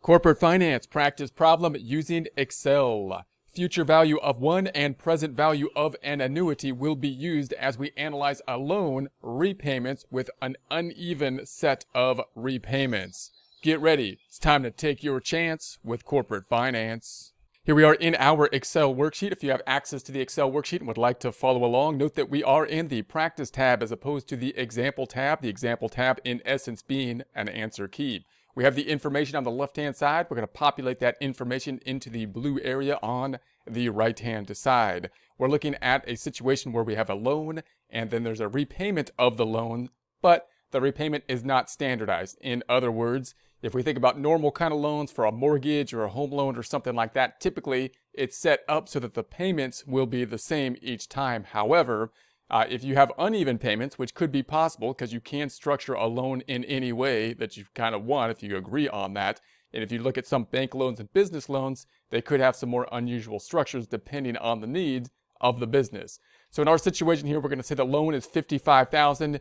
Corporate finance practice problem using Excel. Future value of one and present value of an annuity will be used as we analyze a loan repayments with an uneven set of repayments. Get ready. It's time to take your chance with corporate finance. Here we are in our Excel worksheet. If you have access to the Excel worksheet and would like to follow along, note that we are in the practice tab as opposed to the example tab in essence being an answer key. We have the information on the left-hand side. We're going to populate that information into the blue area on the right-hand side. We're looking at a situation where we have a loan and then there's a repayment of the loan, but the repayment is not standardized. In other words, if we think about normal kind of loans for a mortgage or a home loan or something like that, typically it's set up so that the payments will be the same each time. However, if you have uneven payments, which could be possible because you can structure a loan in any way that you kind of want if you agree on that. And if you look at some bank loans and business loans, they could have some more unusual structures depending on the needs of the business. So in our situation here, we're going to say the loan is $55,000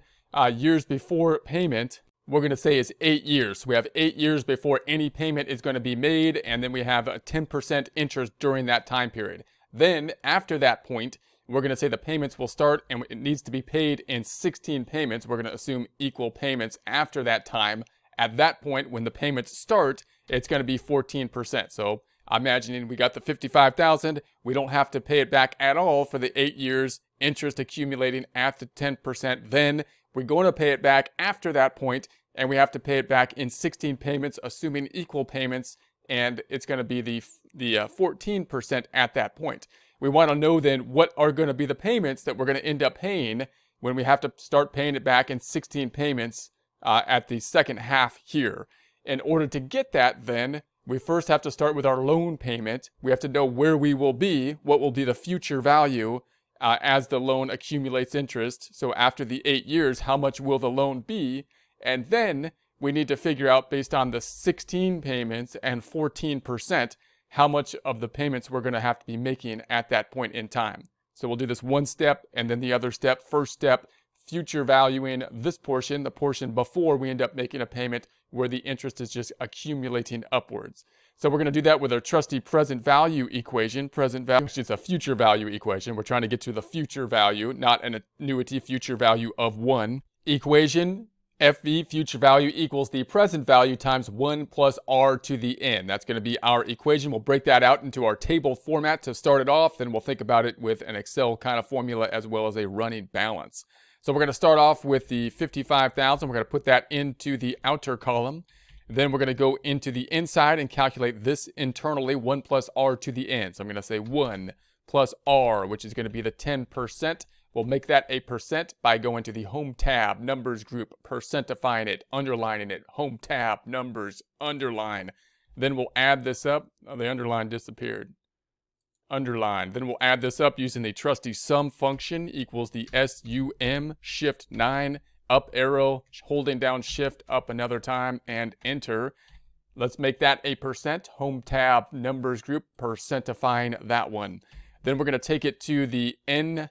years before payment. We're going to say is 8 years. So we have 8 years before any payment is going to be made, and then we have a 10% interest during that time period. Then after that point, we're going to say the payments will start and it needs to be paid in 16 payments. We're going to assume equal payments after that time. At that point, when the payments start, it's going to be 14%. So imagining we got the $55,000, we don't have to pay it back at all for the 8 years, interest accumulating at the 10%. Then we're going to pay it back after that point, and we have to pay it back in 16 payments, assuming equal payments, and it's going to be the 14% at that point. We want to know then what are going to be the payments that we're going to end up paying when we have to start paying it back in 16 payments at the second half here. In order to get that then, we first have to start with our loan payment. We have to know where we will be, what will be the future value as the loan accumulates interest. So after the 8 years, how much will the loan be? And then we need to figure out based on the 16 payments and 14%, how much of the payments we're going to have to be making at that point in time. So we'll do this one step and then the other step. First step, future valuing this portion, the portion before we end up making a payment where the interest is just accumulating upwards. So we're going to do that with our trusty present value equation. Present value is a future value equation. We're trying to get to the future value, not an annuity future value of 1. Equation FV, future value, equals the present value times 1 plus r to the n. That's going to be our equation. We'll break that out into our table format to start it off. Then we'll think about it with an Excel kind of formula as well as a running balance. So we're going to start off with the $55,000. We're going to put that into the outer column. Then we're going to go into the inside and calculate this internally, 1 plus r to the n. So I'm going to say 1 plus r, which is going to be the 10%. We'll make that a percent by going to the Home tab, Numbers group, percentifying it, underlining it, Home tab, Numbers, underline. Then we'll add this up. Oh, the underline disappeared. Underline. Then we'll add this up using the trusty sum function equals the SUM, Shift 9, up arrow, holding down Shift up another time, and Enter. Let's make that a percent. Home tab, Numbers group, percentifying that one. Then we're going to take it to the N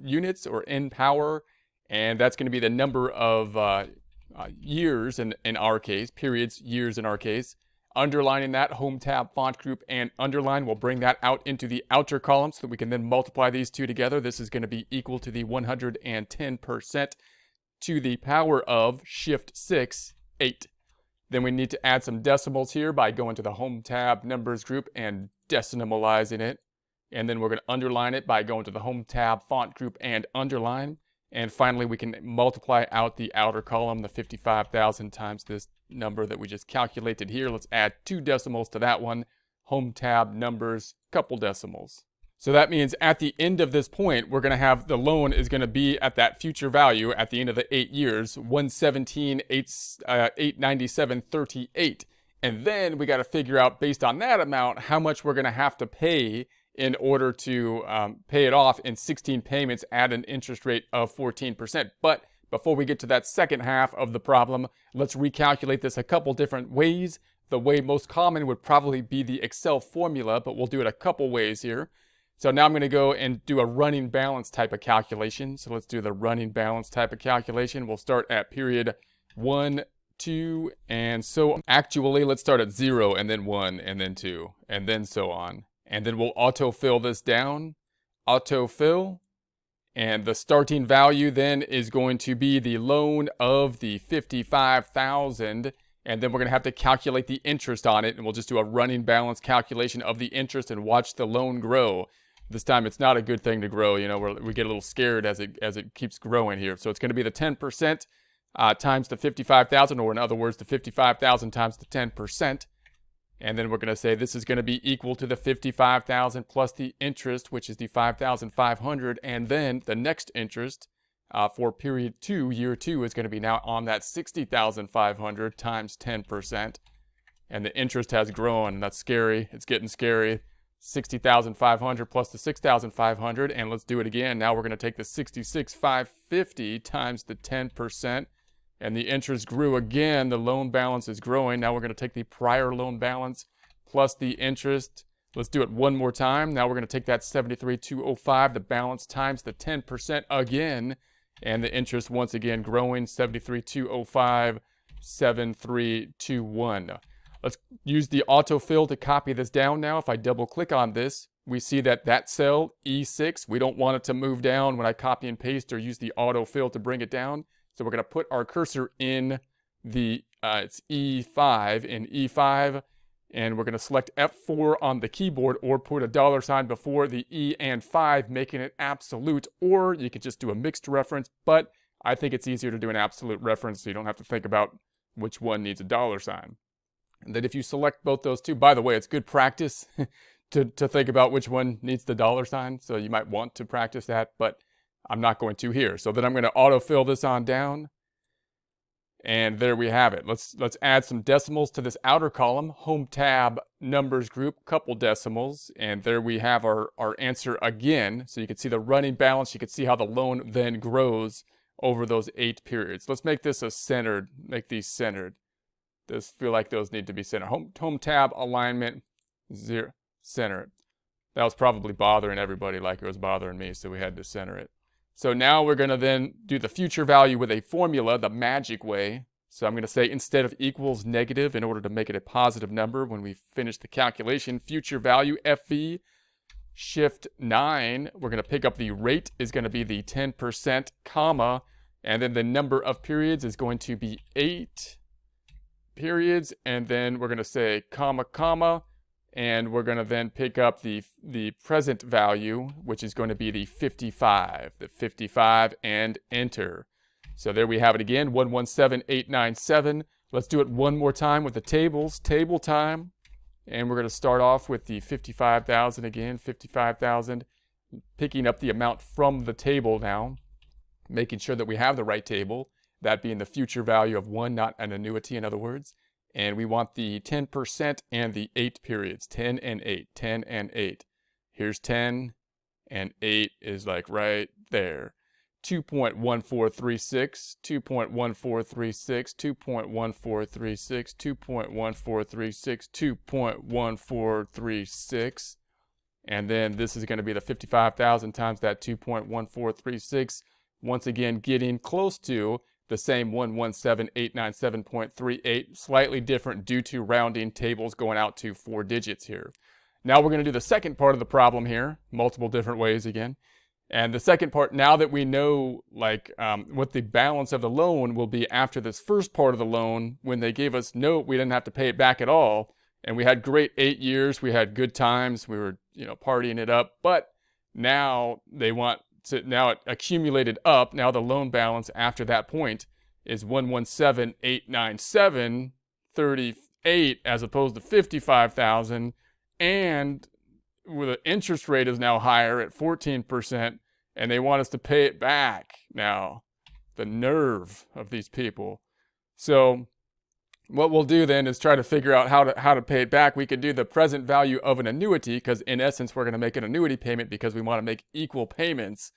units or N power, and that's going to be the number of years in our case, periods, years in our case. Underlining that, Home tab, font group, and underline. We'll bring that out into the outer column so that we can then multiply these two together. This is going to be equal to the 110% to the power of Shift 6, 8. Then we need to add some decimals here by going to the Home tab, Numbers group, and decimalizing it. And then we're going to underline it by going to the Home tab, font group, and underline. And finally, we can multiply out the outer column, the 55,000 times this number that we just calculated here. Let's add 2 decimals to that one. Home tab, Numbers, couple decimals. So that means at the end of this point, we're going to have the loan is going to be at that future value at the end of the 8 years, 117,897.38. And then we got to figure out based on that amount how much we're going to have to pay in order to pay it off in 16 payments at an interest rate of 14%. But before we get to that second half of the problem, let's recalculate this a couple different ways. The way most common would probably be the Excel formula, but we'll do it a couple ways here. So now I'm going to go and do a running balance type of calculation. So let's do the running balance type of calculation. We'll start at period 1, 2, and so on. Actually, let's start at 0, and then 1, and then 2, and then so on. And then we'll autofill this down, autofill, and the starting value then is going to be the loan of the $55,000, and then we're going to have to calculate the interest on it, and we'll just do a running balance calculation of the interest and watch the loan grow. This time it's not a good thing to grow, you know, we get a little scared as it keeps growing here. So it's going to be the 10% times the 55,000, or in other words, the 55,000 times the 10%. And then we're going to say this is going to be equal to the 55,000 plus the interest, which is the 5,500. And then the next interest for period 2, year 2, is going to be now on that 60,500 times 10%. And the interest has grown. That's scary. It's getting scary. 60,500 plus the 6,500, and let's do it again. Now we're going to take the 66,550 times the 10%, and the interest grew again. The loan balance is growing. Now we're going to take the prior loan balance plus the interest. Let's do it one more time. Now we're going to take that 73,205, the balance times the 10% again, and the interest once again growing. 73,205, 7321. Let's use the autofill to copy this down now. If I double click on this, we see that that cell, E6, we don't want it to move down when I copy and paste or use the autofill to bring it down. So we're going to put our cursor in the, it's E5, in E5, and we're going to select F4 on the keyboard or put a $ before the E and 5, making it absolute, or you could just do a mixed reference, but I think it's easier to do an absolute reference so you don't have to think about which one needs a $. And then if you select both those two, by the way, it's good practice to think about which one needs the $, so you might want to practice that, but I'm not going to here. So then I'm going to autofill this on down, and there we have it. Let's add some decimals to this outer column, home tab, numbers group, couple decimals, and there we have our answer again. So you can see the running balance, you can see how the loan then grows over those 8 periods. Let's make this make these centered. Does feel like those need to be centered. Home tab alignment 0 center. That was probably bothering everybody like it was bothering me, so we had to center it. So now we're going to then do the future value with a formula, the magic way. So I'm going to say instead of equals negative, in order to make it a positive number when we finish the calculation, future value FV shift 9. We're going to pick up the rate is going to be the 10%, comma, and then the number of periods is going to be 8 periods, and then we're going to say comma, comma, and we're going to then pick up the present value, which is going to be the 55, and enter. So there we have it again, 117897. Let's do it one more time with the tables, table time, and we're going to start off with the 55,000 again, 55,000, picking up the amount from the table now, making sure that we have the right table. That being the future value of 1, not an annuity, in other words. And we want the 10% and the 8 periods, 10 and 8, 10 and 8. Here's 10, and 8 is like right there. 2.1436, 2.1436, 2.1436, 2.1436, 2.1436. And then this is going to be the 55,000 times that 2.1436. Once again, getting close to the same 117,897.38, slightly different due to rounding, tables going out to 4 digits here. Now we're going to do the second part of the problem here, multiple different ways again. And the second part, now that we know what the balance of the loan will be after this first part of the loan, when they gave us note, we didn't have to pay it back at all. And we had great 8 years, we had good times, we were partying it up, but now they want now it accumulated up. Now the loan balance after that point is 117,897.38 as opposed to 55,000, and where the interest rate is now higher at 14%, and they want us to pay it back now. The nerve of these people. So what we'll do then is try to figure out how to pay it back. We could do the present value of an annuity, because in essence we're going to make an annuity payment because we want to make equal payments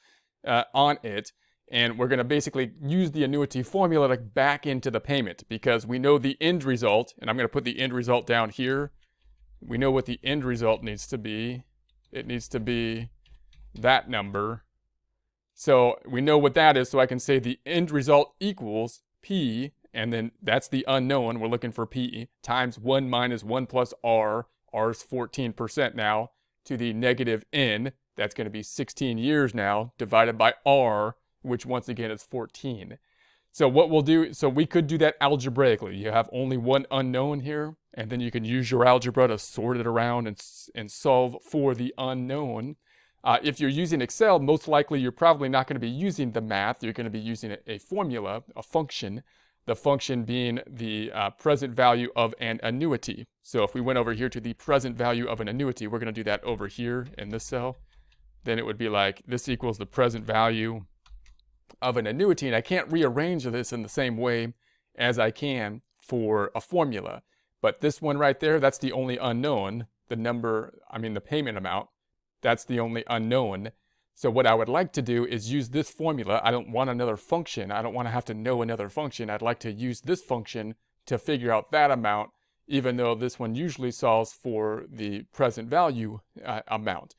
on it. And we're going to basically use the annuity formula to back into the payment, because we know the end result, and I'm going to put the end result down here. We know what the end result needs to be. It needs to be that number. So we know what that is, so I can say the end result equals P, and then that's the unknown. We're looking for P, times 1 minus 1 plus R. R is 14% now, to the negative N. That's going to be 16 years now, divided by R, which once again is 14. So what we'll do, so we could do that algebraically. You have only one unknown here, and then you can use your algebra to sort it around and solve for the unknown. If you're using Excel, most likely you're probably not going to be using the math. You're going to be using a formula, a function, the function being the present value of an annuity. So if we went over here to the present value of an annuity, we're going to do that over here in this cell. Then it would be like this equals the present value of an annuity, and I can't rearrange this in the same way as I can for a formula. But this one right there, that's the only unknown. The number, the payment amount, that's the only unknown. So what I would like to do is use this formula. I don't want another function. I don't want to have to know another function. I'd like to use this function to figure out that amount, even though this one usually solves for the present value amount.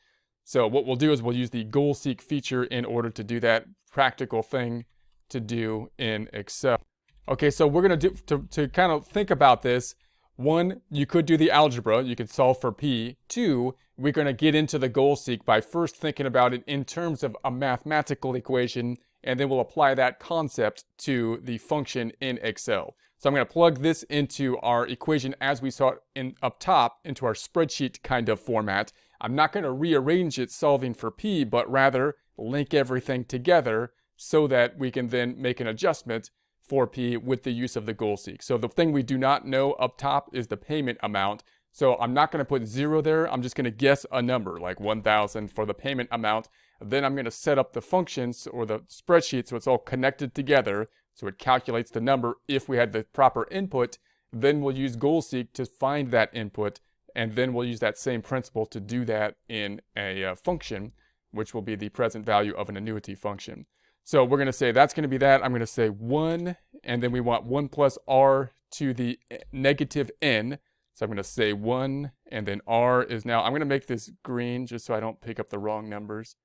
So what we'll do is we'll use the goal seek feature in order to do that practical thing to do in Excel. Okay, so we're going to do, to kind of think about this, one, you could do the algebra, you could solve for P. Two, we're going to get into the goal seek by first thinking about it in terms of a mathematical equation, and then we'll apply that concept to the function in Excel. So I'm going to plug this into our equation as we saw it up top, into our spreadsheet kind of format. I'm not going to rearrange it solving for P, but rather link everything together so that we can then make an adjustment for P with the use of the goal seek. So the thing we do not know up top is the payment amount. So I'm not going to put 0 there. I'm just going to guess a number like 1,000 for the payment amount. Then I'm going to set up the functions or the spreadsheet so it's all connected together. So it calculates the number if we had the proper input. Then we'll use goal seek to find that input. And then we'll use that same principle to do that in a function, which will be the present value of an annuity function. So we're going to say that's going to be that. I'm going to say 1, and then we want 1 plus R to the negative N. So I'm going to say 1, and then R is now, I'm going to make this green just so I don't pick up the wrong numbers.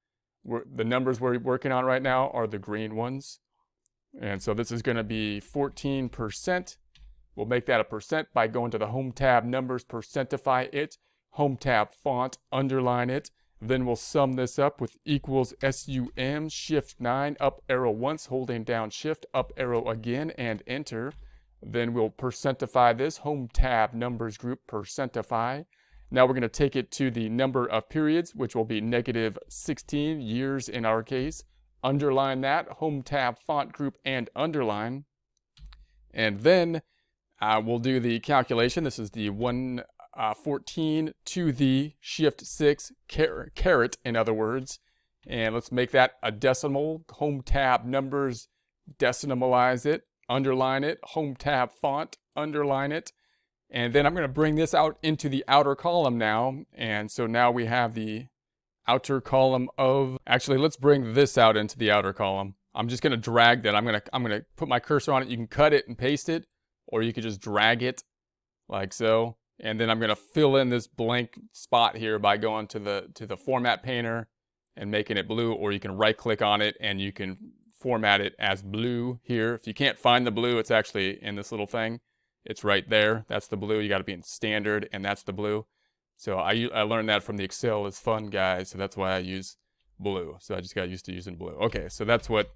The numbers we're working on right now are the green ones. And so this is going to be 14%. We'll make that a percent by going to the Home tab, numbers, percentify it, Home tab, font, underline it. Then we'll sum this up with equals SUM, Shift 9, up arrow once, holding down Shift, up arrow again, and Enter. Then we'll percentify this, Home tab, numbers group, percentify. Now we're going to take it to the number of periods, which will be negative 16 years in our case. Underline that, Home tab, font group, and underline. And then we'll do the calculation. This is the 114 to the Shift 6 caret, in other words. And let's make that a decimal. Home tab, numbers, decimalize it, underline it, Home tab, font, underline it. And then I'm going to bring this out into the outer column now. And so now we have the outer column of, actually, let's bring this out into the outer column. I'm just going to drag that. I'm going to put my cursor on it. You can cut it and paste it, or you could just drag it like so. And then I'm going to fill in this blank spot here by going to the format painter and making it blue, or you can right click on it and you can format it as blue here. If you can't find the blue, it's actually in this little thing. It's right there. That's the blue. You got to be in standard, and that's the blue. So I learned that from the Excel is fun guys, so that's why I use blue. So I just got used to using blue. Okay, so that's what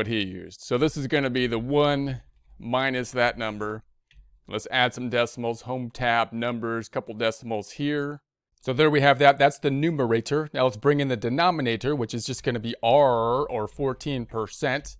he used. So this is going to be the 1 minus that number. Let's add some decimals, Home tab, numbers, couple decimals here. So there we have that. That's the numerator. Now let's bring in the denominator, which is just going to be R, or 14%.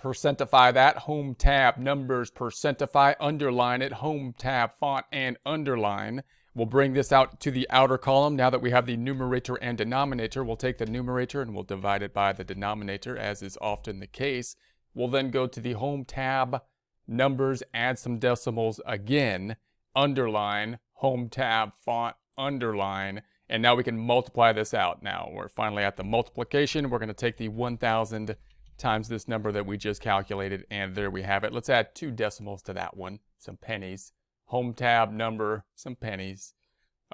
Percentify that, Home tab, numbers, percentify, underline it, Home tab, font, and underline. We'll bring this out to the outer column. Now that we have the numerator and denominator, we'll take the numerator and we'll divide it by the denominator, as is often the case. We'll then go to the Home tab, numbers, add some decimals again, underline, Home tab, font, underline, and now we can multiply this out. Now we're finally at the multiplication. We're going to take the 1,000 times this number that we just calculated, and there we have it. Let's add 2 decimals to that one, some pennies. Home tab, number, some pennies.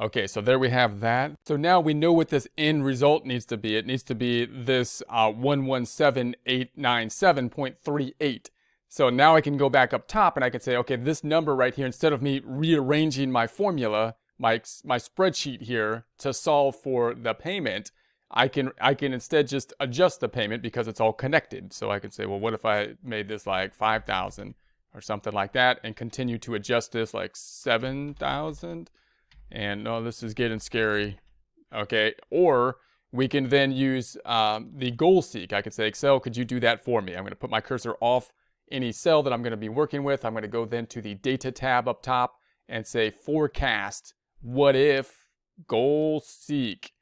Okay, so there we have that. So now we know what this end result needs to be. It needs to be this 117897.38. So now I can go back up top and I can say, okay, this number right here, instead of me rearranging my formula, my spreadsheet here to solve for the payment, I can instead just adjust the payment because it's all connected. So I can say, well, what if I made this like 5,000 or something like that, and continue to adjust this like 7,000? And no, this is getting scary. Okay, or we can then use the goal seek. I could say, Excel, could you do that for me? I'm going to put my cursor off any cell that I'm going to be working with. I'm going to go then to the data tab up top and say forecast, what if, goal seek.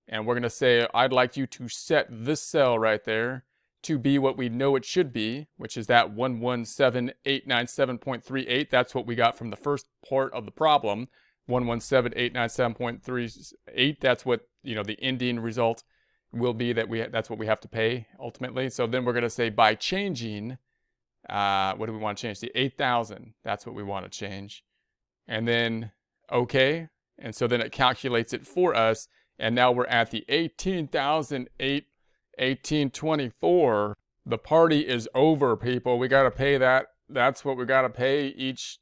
And we're going to say, I'd like you to set this cell right there to be what we know it should be, which is that 117,897.38. That's what we got from the first part of the problem. 117,897.38. That's what, the ending result will be, that's what we have to pay ultimately. So then we're going to say by changing, what do we want to change? The 8,000. That's what we want to change. And then okay. And so then it calculates it for us. And now we're at the 18,008.1824. The party is over, people. We got to pay that. That's what we got to pay each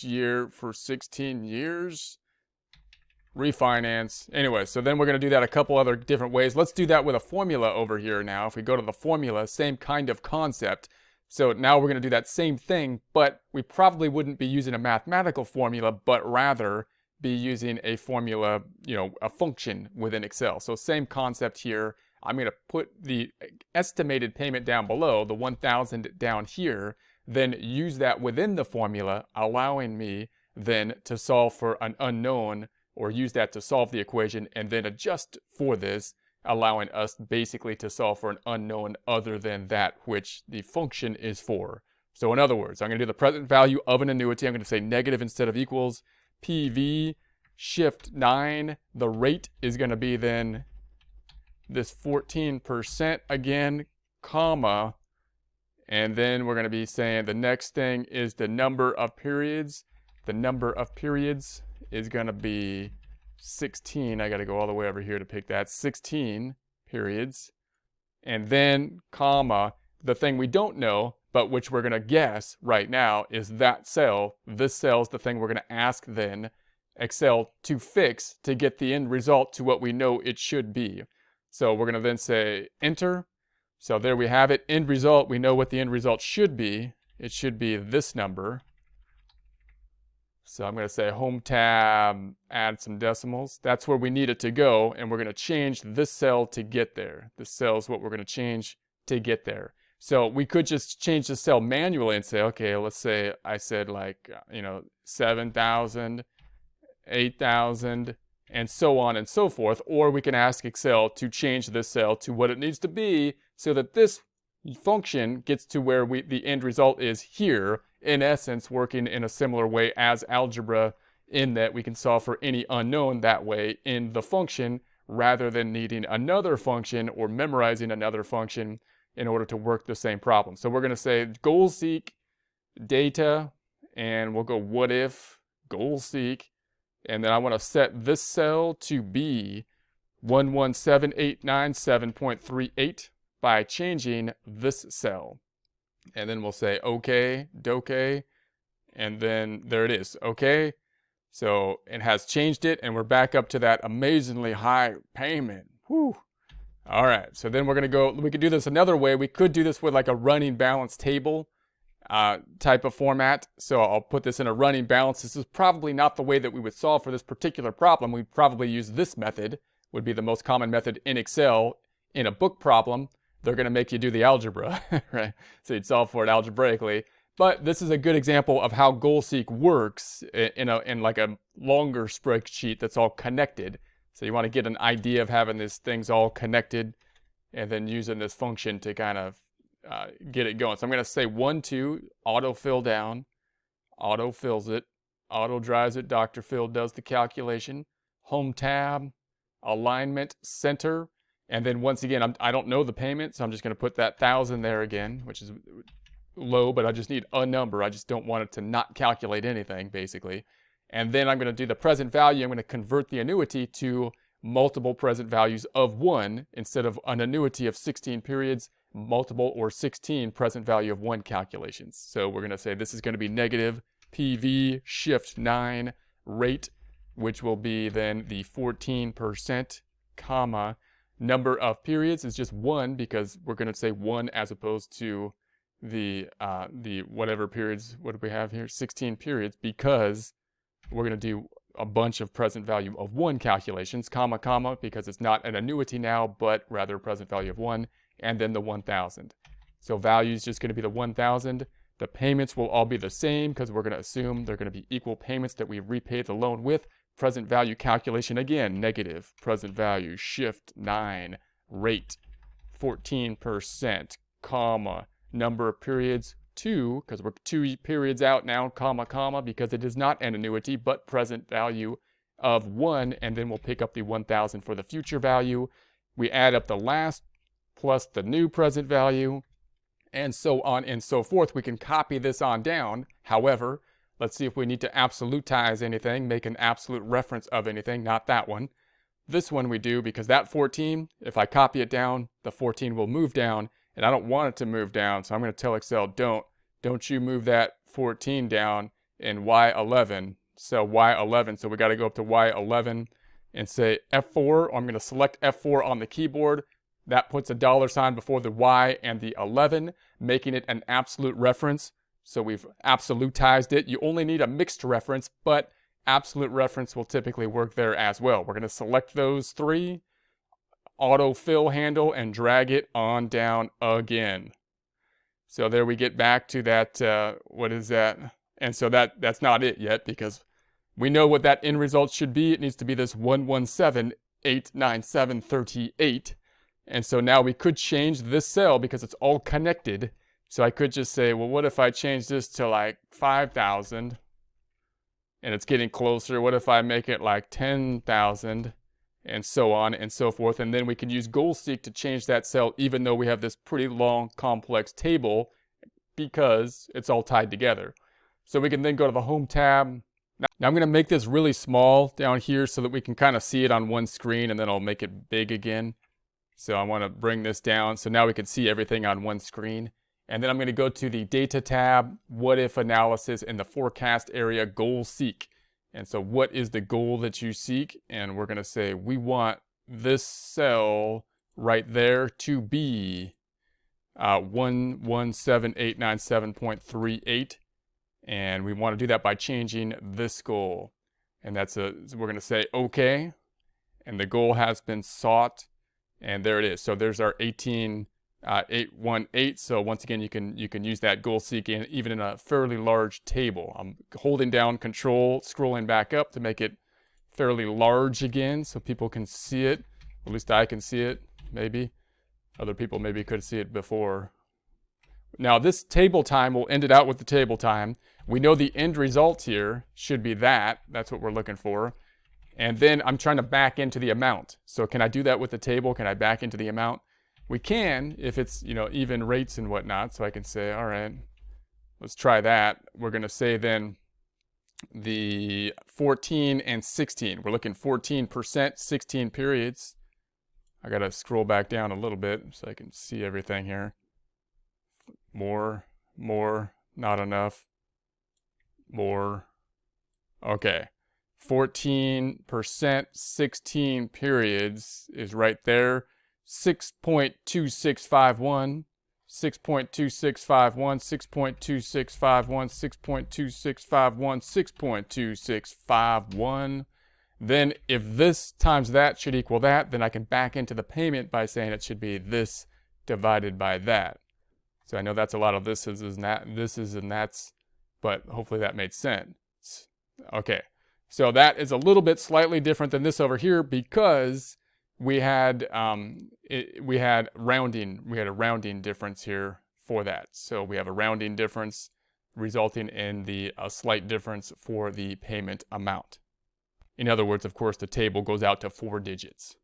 year for 16 years. Refinance. Anyway, so then we're going to do that a couple other different ways. Let's do that with a formula over here now. If we go to the formula, same kind of concept. So now we're going to do that same thing, but we probably wouldn't be using a mathematical formula, but rather be using a formula, a function within Excel. So same concept here. I'm going to put the estimated payment down below, the 1,000 down here, then use that within the formula, allowing me then to solve for an unknown, or use that to solve the equation and then adjust for this, allowing us basically to solve for an unknown other than that which the function is for. So in other words, I'm going to do the present value of an annuity. I'm going to say negative instead of equals. PV, shift 9. The rate is going to be then this 14% again, comma. And then we're going to be saying the next thing is the number of periods. The number of periods is going to be 16. I got to go all the way over here to pick that. 16 periods. And then, comma, the thing we don't know, but which we're going to guess right now, is that cell. This cell is the thing we're going to ask then Excel to fix to get the end result to what we know it should be. So we're going to then say enter. So there we have it. End result, we know what the end result should be. It should be this number. So I'm going to say home tab, add some decimals. That's where we need it to go, and we're going to change this cell to get there. This cell is what we're going to change to get there. So we could just change the cell manually and say, okay, let's say I said 7,000, 8,000, and so on and so forth. Or we can ask Excel to change this cell to what it needs to be so that this function gets to where the end result is here, in essence working in a similar way as algebra, in that we can solve for any unknown that way in the function rather than needing another function or memorizing another function in order to work the same problem. So we're going to say goal seek data, and we'll go what if goal seek, and then I want to set this cell to be 117,897.38 by changing this cell. And then we'll say okay, dokey, and then there it is, okay. So it has changed it, and we're back up to that amazingly high payment. Whew. All right, so then we're gonna we could do this another way. We could do this with like a running balance table type of format. So I'll put this in a running balance. This is probably not the way that we would solve for this particular problem. We'd probably use this method, would be the most common method in Excel in a book problem. They're going to make you do the algebra, right? So you'd solve for it algebraically. But this is a good example of how goal seek works in like a longer spreadsheet that's all connected. So you want to get an idea of having these things all connected and then using this function to kind of get it going. So I'm going to say 1, 2, auto fill down, auto fills it, auto drives it, Dr. Phil does the calculation, home tab, alignment, center. And then once again, I don't know the payment, so I'm just going to put that 1,000 there again, which is low, but I just need a number. I just don't want it to not calculate anything, basically. And then I'm going to do the present value. I'm going to convert the annuity to multiple present values of 1 instead of an annuity of 16 periods. multiple or 16 present value of 1 calculations. So we're going to say this is going to be negative PV shift 9 rate, which will be then the 14%, comma, number of periods is just 1 because we're going to say 1 as opposed to the whatever periods, what do we have here? 16 periods, because we're going to do a bunch of present value of 1 calculations, comma, comma, because it's not an annuity now, but rather present value of 1, and then the 1,000. So value is just going to be the 1,000. The payments will all be the same because we're going to assume they're going to be equal payments that we repaid the loan with. Present value calculation, again, negative present value, shift 9, rate 14%, comma, number of periods 2, because we're 2 periods out now, comma, comma, because it is not an annuity, but present value of 1, and then we'll pick up the 1,000 for the future value. We add up the last plus the new present value, and so on and so forth. We can copy this on down. However, let's see if we need to absolutize anything, make an absolute reference of anything, not that one. This one we do, because that 14, if I copy it down, the 14 will move down, and I don't want it to move down, so I'm going to tell Excel, don't you move that 14 down in Y11. So Y11, so we got to go up to Y11 and say F4, or I'm going to select F4 on the keyboard. That puts a $sign before the Y and the 11, making it an absolute reference. So we've absolutized it. You only need a mixed reference, but absolute reference will typically work there as well. We're going to select those 3, autofill handle, and drag it on down again. So there we get back to that, what is that? And so that's not it yet, because we know what that end result should be. It needs to be this 117,897.38. And so now we could change this cell because it's all connected. So I could just say, well, what if I change this to like 5,000 and it's getting closer? What if I make it like 10,000 and so on and so forth? And then we can use goal seek to change that cell, even though we have this pretty long, complex table, because it's all tied together. So we can then go to the home tab. Now I'm going to make this really small down here so that we can kind of see it on one screen, and then I'll make it big again. So I want to bring this down so now we can see everything on one screen. And then I'm going to go to the data tab, what if analysis, in the forecast area, goal seek. And so what is the goal that you seek? And we're going to say we want this cell right there to be 117,897.38. And we want to do that by changing this goal. And so we're going to say OK. And the goal has been sought. And there it is. So there's our 18,818. So once again, you can use that goal seek even in a fairly large table. I'm holding down Control, scrolling back up to make it fairly large again so people can see it. At least I can see it, maybe. Other people maybe could see it before. Now this table time, we'll end it out with the table time. We know the end result here should be that. That's what we're looking for. And then I'm trying to back into the amount. So can I do that with the table? Can I back into the amount? We can if it's, even rates and whatnot. So I can say, all right, let's try that. We're going to say then the 14 and 16. We're looking 14%, 16 periods. I got to scroll back down a little bit so I can see everything here. More, not enough. More. Okay. 14%, 16 periods is right there. 6.2651, 6.2651, 6.2651, 6.2651, 6.2651. Then if this times that should equal that, then I can back into the payment by saying it should be this divided by that. So I know that's a lot of this is and that's, but hopefully that made sense. Okay. So that is a little bit slightly different than this over here because we had a rounding difference here for that. So we have a rounding difference resulting in a slight difference for the payment amount. In other words, of course, the table goes out to 4 digits.